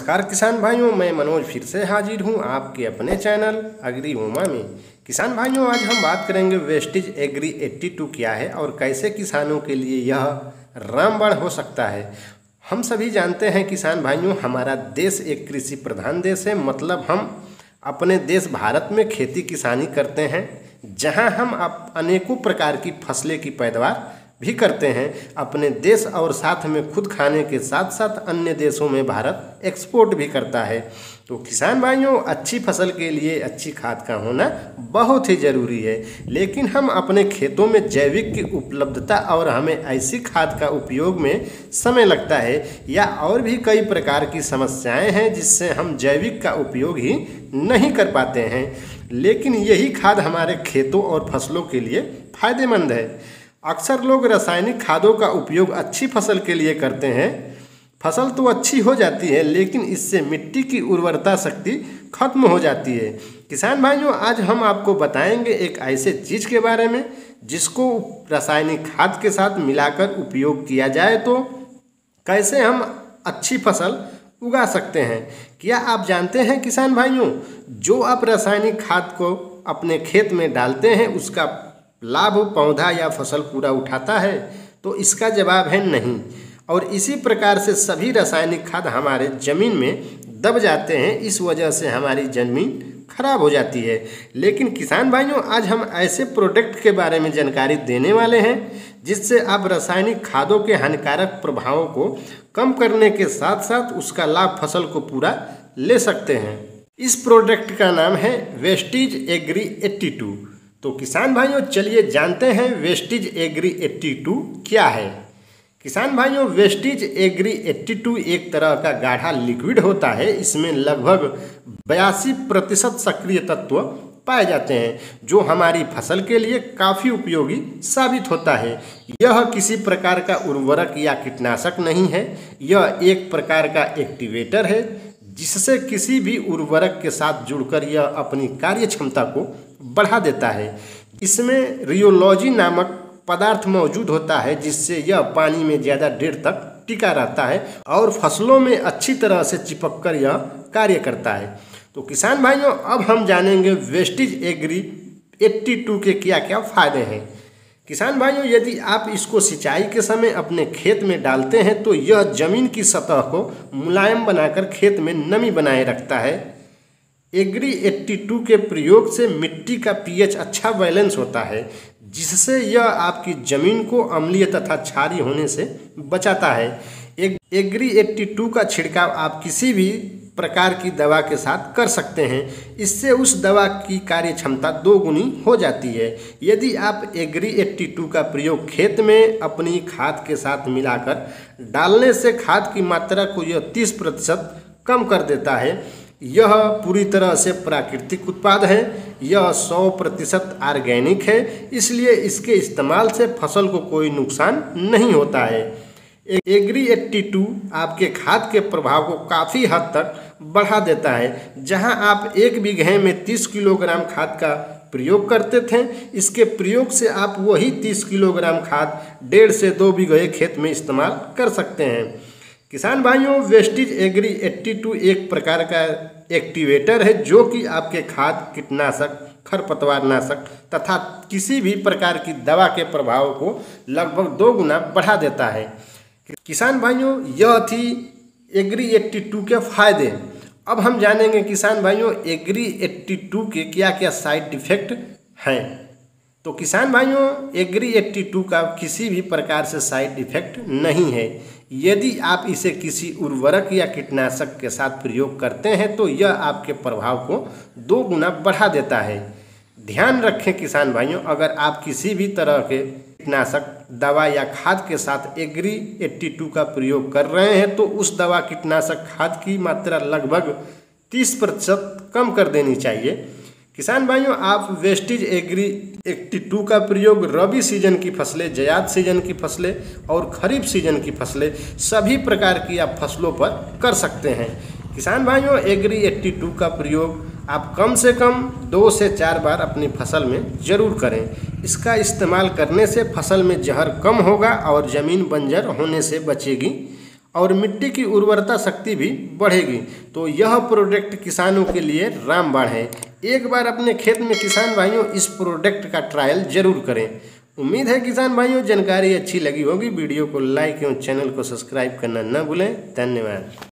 नमस्कार किसान भाइयों, मैं मनोज फिर से हाजिर हूं आपके अपने चैनल एग्री उमा में। किसान भाइयों, आज हम बात करेंगे वेस्टीज एग्री 82 क्या है और कैसे किसानों के लिए यह रामबाण हो सकता है। हम सभी जानते हैं किसान भाइयों, हमारा देश एक कृषि प्रधान देश है। मतलब हम अपने देश भारत में खेती किसानी करते हैं, जहां हम अनेकों प्रकार की फसलें की पैदावार भी करते हैं अपने देश और साथ में खुद खाने के साथ साथ अन्य देशों में भारत एक्सपोर्ट भी करता है। तो किसान भाइयों, अच्छी फसल के लिए अच्छी खाद का होना बहुत ही ज़रूरी है। लेकिन हम अपने खेतों में जैविक की उपलब्धता और हमें ऐसी खाद का उपयोग में समय लगता है या और भी कई प्रकार की समस्याएं हैं जिससे हम जैविक का उपयोग ही नहीं कर पाते हैं। लेकिन यही खाद हमारे खेतों और फसलों के लिए फायदेमंद है। अक्सर लोग रासायनिक खादों का उपयोग अच्छी फसल के लिए करते हैं। फसल तो अच्छी हो जाती है, लेकिन इससे मिट्टी की उर्वरता शक्ति खत्म हो जाती है। किसान भाइयों, आज हम आपको बताएंगे एक ऐसे चीज़ के बारे में जिसको रासायनिक खाद के साथ मिलाकर उपयोग किया जाए तो कैसे हम अच्छी फसल उगा सकते हैं। क्या आप जानते हैं किसान भाइयों, जो आप रासायनिक खाद को अपने खेत में डालते हैं उसका लाभ पौधा या फसल पूरा उठाता है? तो इसका जवाब है नहीं। और इसी प्रकार से सभी रासायनिक खाद हमारे ज़मीन में दब जाते हैं, इस वजह से हमारी ज़मीन खराब हो जाती है। लेकिन किसान भाइयों, आज हम ऐसे प्रोडक्ट के बारे में जानकारी देने वाले हैं जिससे आप रासायनिक खादों के हानिकारक प्रभावों को कम करने के साथ साथ उसका लाभ फसल को पूरा ले सकते हैं। इस प्रोडक्ट का नाम है वेस्टीज एग्री 82। तो किसान भाइयों, चलिए जानते हैं वेस्टीज एग्री 82 क्या है। किसान भाइयों, वेस्टीज एग्री 82 एक तरह का गाढ़ा लिक्विड होता है। इसमें लगभग 82% सक्रिय तत्व पाए जाते हैं जो हमारी फसल के लिए काफ़ी उपयोगी साबित होता है। यह किसी प्रकार का उर्वरक या कीटनाशक नहीं है, यह एक प्रकार का एक्टिवेटर है जिससे किसी भी उर्वरक के साथ जुड़कर यह अपनी कार्य क्षमता को बढ़ा देता है। इसमें रियोलॉजी नामक पदार्थ मौजूद होता है जिससे यह पानी में ज़्यादा देर तक टिका रहता है और फसलों में अच्छी तरह से चिपक कर यह कार्य करता है। तो किसान भाइयों, अब हम जानेंगे वेस्टीज एग्री 82 के क्या क्या फ़ायदे हैं। किसान भाइयों, यदि आप इसको सिंचाई के समय अपने खेत में डालते हैं तो यह ज़मीन की सतह को मुलायम बनाकर खेत में नमी बनाए रखता है। एग्री 82 के प्रयोग से मिट्टी का पीएच अच्छा बैलेंस होता है जिससे यह आपकी ज़मीन को अम्लीय तथा क्षारीय होने से बचाता है। एग्री 82 का छिड़काव आप किसी भी प्रकार की दवा के साथ कर सकते हैं। इससे उस दवा की कार्य क्षमता 2 गुनी हो जाती है। यदि आप एग्री 82 का प्रयोग खेत में अपनी खाद के साथ मिलाकर डालने से खाद की मात्रा को यह 30% कम कर देता है। यह पूरी तरह से प्राकृतिक उत्पाद है, यह 100% ऑर्गेनिक है, इसलिए इसके इस्तेमाल से फसल को कोई नुकसान नहीं होता है। एग्री 82 आपके खाद के प्रभाव को काफ़ी हद तक बढ़ा देता है। जहां आप 1 बीघे में 30 किलोग्राम खाद का प्रयोग करते थे, इसके प्रयोग से आप वही 30 किलोग्राम खाद 1.5 से 2 बीघे खेत में इस्तेमाल कर सकते हैं। किसान भाइयों, वेस्टीज एग्री 82 एक प्रकार का एक्टिवेटर है जो कि आपके खाद, कीटनाशक, खरपतवारनाशक तथा किसी भी प्रकार की दवा के प्रभाव को लगभग 2 गुना बढ़ा देता है। किसान भाइयों, यह थी एग्री 82 के फायदे। अब हम जानेंगे किसान भाइयों, एग्री 82 के क्या क्या साइड इफेक्ट हैं। तो किसान भाइयों, एग्री 82 का किसी भी प्रकार से साइड इफेक्ट नहीं है। यदि आप इसे किसी उर्वरक या कीटनाशक के साथ प्रयोग करते हैं तो यह आपके प्रभाव को 2 गुना बढ़ा देता है। ध्यान रखें किसान भाइयों, अगर आप किसी भी तरह के कीटनाशक दवा या खाद के साथ एग्री 82 का प्रयोग कर रहे हैं तो उस दवा, कीटनाशक, खाद की मात्रा लगभग 30% कम कर देनी चाहिए। किसान भाइयों, आप वेस्टीज एग्री 82 का प्रयोग रबी सीजन की फसलें, जायद सीजन की फसलें और खरीफ सीजन की फसलें सभी प्रकार की आप फसलों पर कर सकते हैं। किसान भाइयों, एग्री 82 का प्रयोग आप कम से कम 2 से 4 बार अपनी फसल में ज़रूर करें। इसका इस्तेमाल करने से फसल में जहर कम होगा और ज़मीन बंजर होने से बचेगी और मिट्टी की उर्वरता शक्ति भी बढ़ेगी। तो यह प्रोडक्ट किसानों के लिए रामबाण है। एक बार अपने खेत में किसान भाइयों इस प्रोडक्ट का ट्रायल जरूर करें। उम्मीद है किसान भाइयों जानकारी अच्छी लगी होगी। वीडियो को लाइक एवं चैनल को सब्सक्राइब करना न भूलें। धन्यवाद।